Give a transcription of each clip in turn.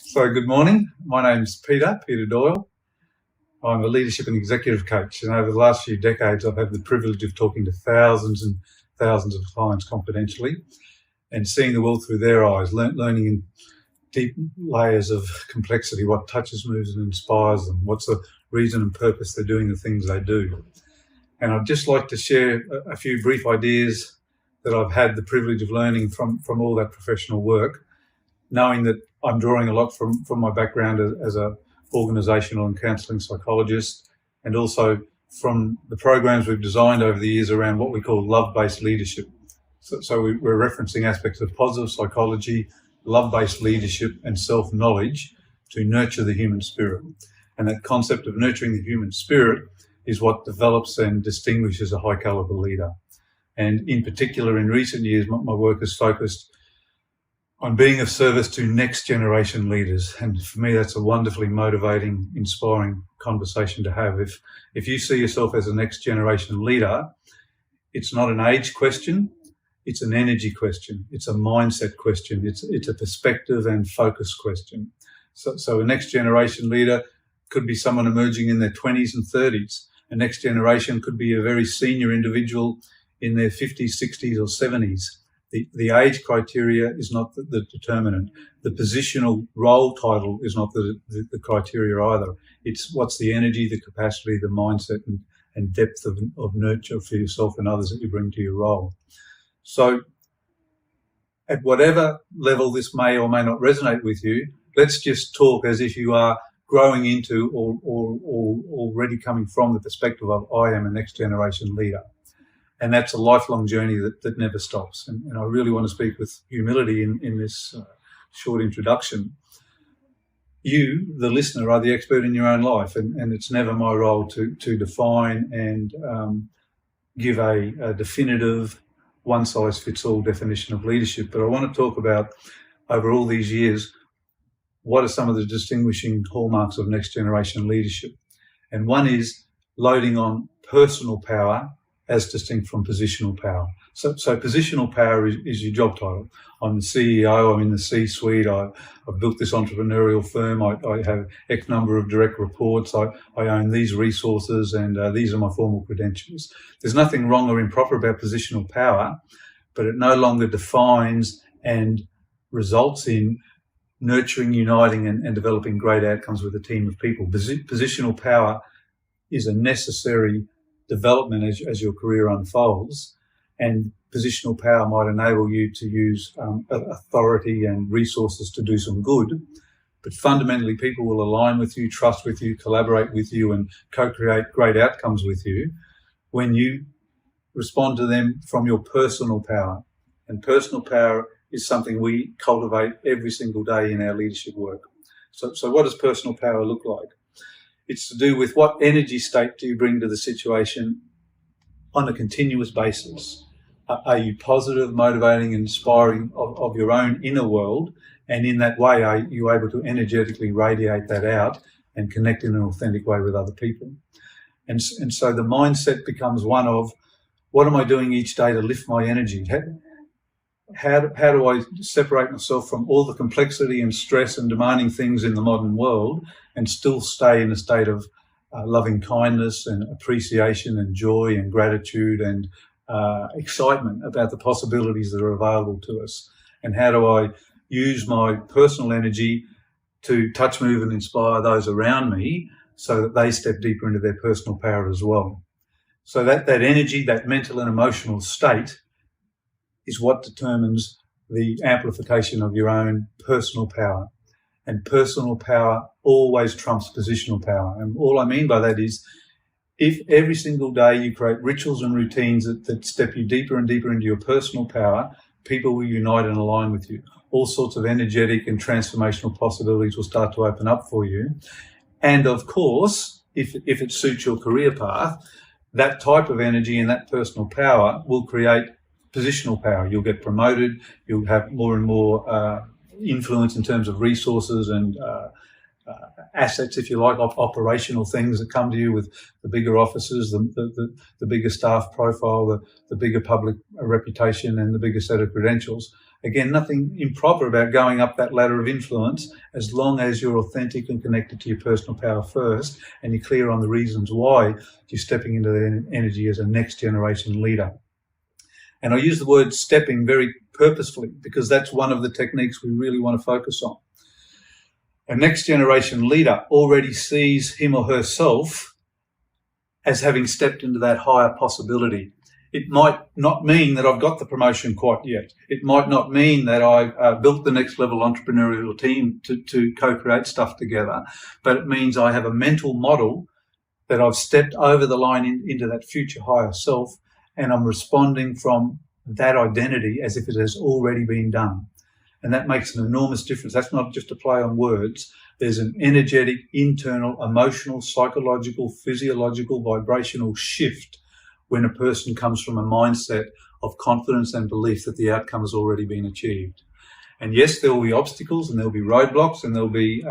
So good morning. My name's Peter Doyle. I'm a leadership and executive coach, and over the last few decades I've had the privilege of talking to thousands and thousands of clients confidentially and seeing the world through their eyes, learning in deep layers of complexity what touches, moves and inspires them, what's the reason and purpose they're doing the things they do. And I'd just like to share a few brief ideas that I've had the privilege of learning from all that professional work, knowing that I'm drawing a lot from my background as a organisational and counselling psychologist, and also from the programs we've designed over the years around what we call love-based leadership. So we're referencing aspects of positive psychology, love-based leadership and self-knowledge to nurture the human spirit. And that concept of nurturing the human spirit is what develops and distinguishes a high-caliber leader. And in particular, in recent years, my work has focused on being of service to next generation leaders. And for me, that's a wonderfully motivating, inspiring conversation to have. If you see yourself as a next generation leader, it's not an age question, it's an energy question, it's a mindset question, it's a perspective and focus question. So a next generation leader could be someone emerging in their 20s and 30s. A next generation could be a very senior individual in their 50s, 60s or 70s. The age criteria is not the determinant. The positional role title is not the criteria either. It's what's the energy, the capacity, the mindset and depth of nurture for yourself and others that you bring to your role. So at whatever level this may or may not resonate with you, let's just talk as if you are growing into or already coming from the perspective of I am a next generation leader. And that's a lifelong journey that never stops. And I really want to speak with humility in this short introduction. You, the listener, are the expert in your own life, and it's never my role to define and give a definitive one-size-fits-all definition of leadership. But I want to talk about, over all these years, what are some of the distinguishing hallmarks of next-generation leadership. And one is loading on personal power as distinct from positional power. So positional power is your job title. I'm the CEO, I'm in the C-suite, I've built this entrepreneurial firm, I have X number of direct reports, I own these resources, and these are my formal credentials. There's nothing wrong or improper about positional power, but it no longer defines and results in nurturing, uniting and developing great outcomes with a team of people. Positional power is a necessary development as your career unfolds, and positional power might enable you to use authority and resources to do some good, but fundamentally people will align with you, trust with you, collaborate with you and co-create great outcomes with you when you respond to them from your personal power. And personal power is something we cultivate every single day in our leadership work. So what does personal power look like? It's to do with what energy state do you bring to the situation on a continuous basis. Are you positive, motivating, and inspiring of your own inner world? And in that way, are you able to energetically radiate that out and connect in an authentic way with other people? And so the mindset becomes one of, what am I doing each day to lift my energy? How do I separate myself from all the complexity and stress and demanding things in the modern world and still stay in a state of loving kindness and appreciation and joy and gratitude and excitement about the possibilities that are available to us? And how do I use my personal energy to touch, move and inspire those around me so that they step deeper into their personal power as well? So that energy, that mental and emotional state is what determines the amplification of your own personal power. And personal power always trumps positional power. And all I mean by that is, if every single day you create rituals and routines that step you deeper and deeper into your personal power, people will unite and align with you. All sorts of energetic and transformational possibilities will start to open up for you. And of course, if it suits your career path, that type of energy and that personal power will create positional power. You'll get promoted, you'll have more and more influence in terms of resources and assets, if you like, operational things that come to you with the bigger offices, the bigger staff profile, the bigger public reputation and the bigger set of credentials. Again, nothing improper about going up that ladder of influence, as long as you're authentic and connected to your personal power first, and you're clear on the reasons why you're stepping into the energy as a next generation leader. And I use the word stepping very purposefully, because that's one of the techniques we really want to focus on. A next generation leader already sees him or herself as having stepped into that higher possibility. It might not mean that I've got the promotion quite yet. It might not mean that I've built the next level entrepreneurial team to co-create stuff together, but it means I have a mental model that I've stepped over the line into that future higher self, and I'm responding from that identity as if it has already been done. And that makes an enormous difference. That's not just a play on words. There's an energetic, internal, emotional, psychological, physiological, vibrational shift when a person comes from a mindset of confidence and belief that the outcome has already been achieved. And yes, there will be obstacles and there will be roadblocks and there will be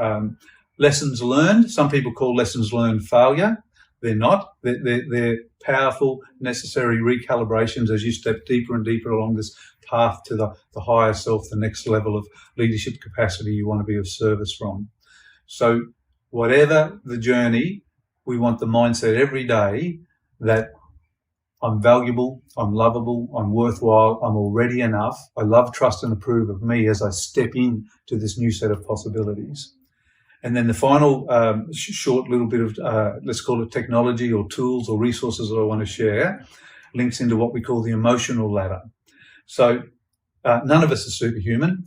lessons learned. Some people call lessons learned failure. They're not. They're powerful, necessary recalibrations as you step deeper and deeper along this path to the higher self, the next level of leadership capacity you want to be of service from. So whatever the journey, we want the mindset every day that I'm valuable, I'm lovable, I'm worthwhile, I'm already enough. I love, trust and approve of me as I step in to this new set of possibilities. And then the final short little bit of, let's call it technology or tools or resources that I want to share, links into what we call the emotional ladder. So none of us are superhuman.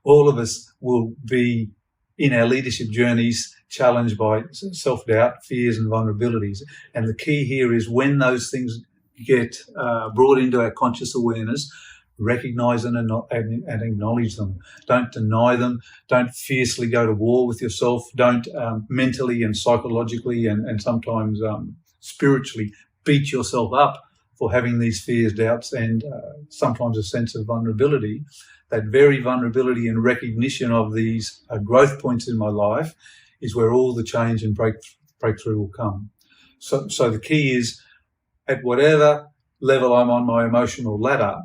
All of us will be in our leadership journeys challenged by self-doubt, fears and vulnerabilities. And the key here is when those things get brought into our conscious awareness, recognize them and acknowledge them. Don't deny them. Don't fiercely go to war with yourself. Don't mentally and psychologically and sometimes spiritually beat yourself up for having these fears, doubts, and sometimes a sense of vulnerability. That very vulnerability and recognition of these growth points in my life is where all the change and breakthrough will come. So the key is, at whatever level I'm on my emotional ladder,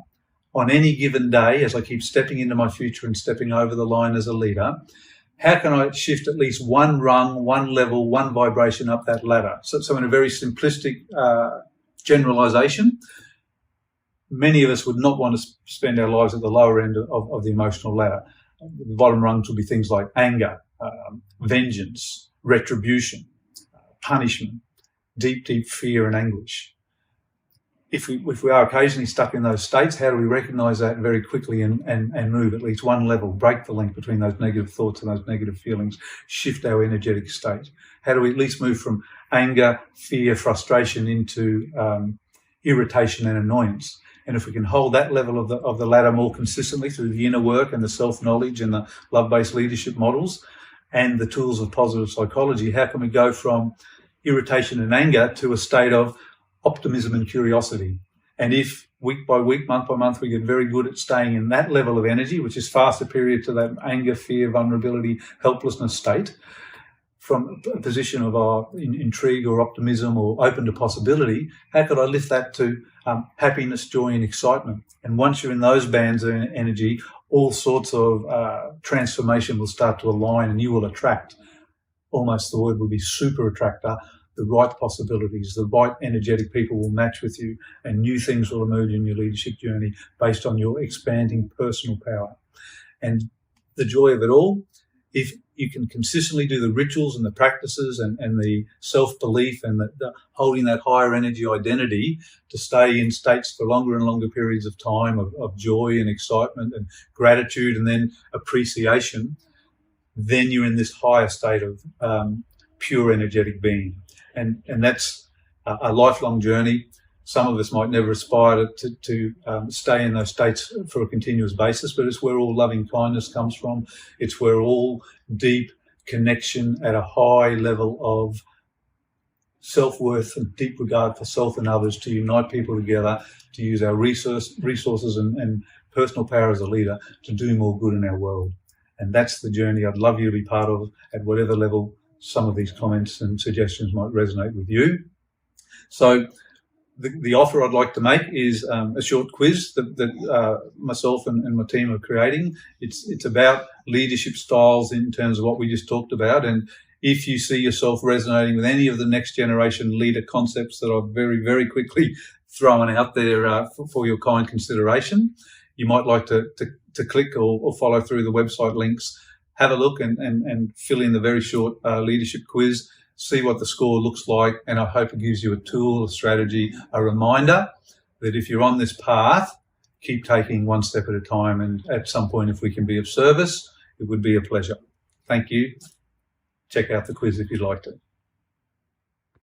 on any given day, as I keep stepping into my future and stepping over the line as a leader, how can I shift at least one rung, one level, one vibration up that ladder? So in a very simplistic generalization, many of us would not want to spend our lives at the lower end of the emotional ladder. The bottom rungs would be things like anger, vengeance, retribution, punishment, deep, deep fear and anguish. If we are occasionally stuck in those states, how do we recognize that very quickly and move at least one level, break the link between those negative thoughts and those negative feelings, shift our energetic state? How do we at least move from anger, fear, frustration into irritation and annoyance? And if we can hold that level of the ladder more consistently through the inner work and the self-knowledge and the love-based leadership models and the tools of positive psychology, how can we go from irritation and anger to a state of optimism and curiosity? And if week by week, month by month, we get very good at staying in that level of energy, which is far superior to that anger, fear, vulnerability, helplessness state, from a position of intrigue or optimism or open to possibility, how could I lift that to happiness, joy and excitement? And once you're in those bands of energy, all sorts of transformation will start to align, and you will attract, almost the word would be super attractor, the right possibilities. The right energetic people will match with you, and new things will emerge in your leadership journey based on your expanding personal power. And the joy of it all, if you can consistently do the rituals and the practices and the self-belief and the holding that higher energy identity to stay in states for longer and longer periods of time of joy and excitement and gratitude and then appreciation, then you're in this higher state of pure energetic being. And that's a lifelong journey. Some of us might never aspire to stay in those states for a continuous basis, but it's where all loving kindness comes from. It's where all deep connection at a high level of self-worth and deep regard for self and others to unite people together, to use our resources and personal power as a leader to do more good in our world. And that's the journey I'd love you to be part of at whatever level some of these comments and suggestions might resonate with you. So the offer I'd like to make is a short quiz that myself and my team are creating. It's about leadership styles in terms of what we just talked about. And if you see yourself resonating with any of the next generation leader concepts that I've very, very quickly thrown out there for your kind consideration, you might like to click or follow through the website links, have a look and fill in the very short leadership quiz, see what the score looks like, and I hope it gives you a tool, a strategy, a reminder that if you're on this path, keep taking one step at a time, and at some point, if we can be of service, it would be a pleasure. Thank you. Check out the quiz if you'd like to.